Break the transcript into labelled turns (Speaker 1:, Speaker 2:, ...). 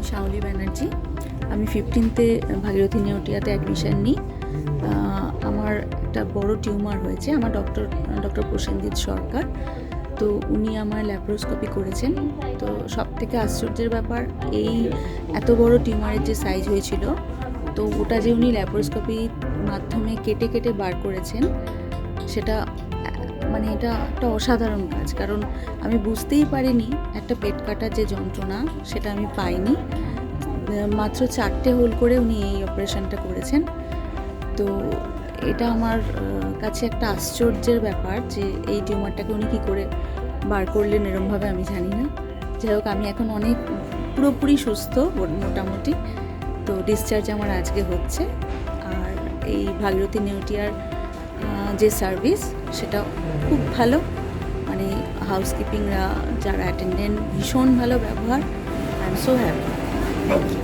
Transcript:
Speaker 1: শাওলি ব্যানার্জি। আমি 15th Bhagirathi নেওটিয়াতে admission নিই। আমার একটা বড় টিউমার হয়েছে। আমার ডক্টর প্রসেনজিৎ সরকার, তো উনি আমার ল্যাপারোস্কোপি করেছেন। তো সবথেকে আশ্চর্যের ব্যাপার, এই এত বড় টিউমারের যে সাইজ হয়েছিল, তো ওটা যে উনি ল্যাপারোস্কোপির মাধ্যমে কেটে কেটে বার করেছেন, সেটা মানে এটা একটা অসাধারণ কাজ। কারণ আমি বুঝতেই পারিনি একটা পেট কাটার যে যন্ত্রণা, সেটা আমি পাইনি। মাত্র 4টে হোল করে উনি এই অপারেশনটা করেছেন। তো এটা আমার কাছে একটা আশ্চর্যের ব্যাপার যে এই টিউমারটাকে উনি কী করে বার করলেন এরমভাবে, আমি জানি না। যাই হোক, আমি এখন অনেক পুরোপুরি সুস্থ মোটামুটি। তো ডিসচার্জ আমার আজকে হচ্ছে। আর এই ভাগীরথী নেওটিয়ার যে সার্ভিস, সেটা খুব ভালো। মানে হাউসকিপিংরা, যারা অ্যাটেন্ডেন্ট, ভীষণ ভালো ব্যবহার। I am so happy. Thank you.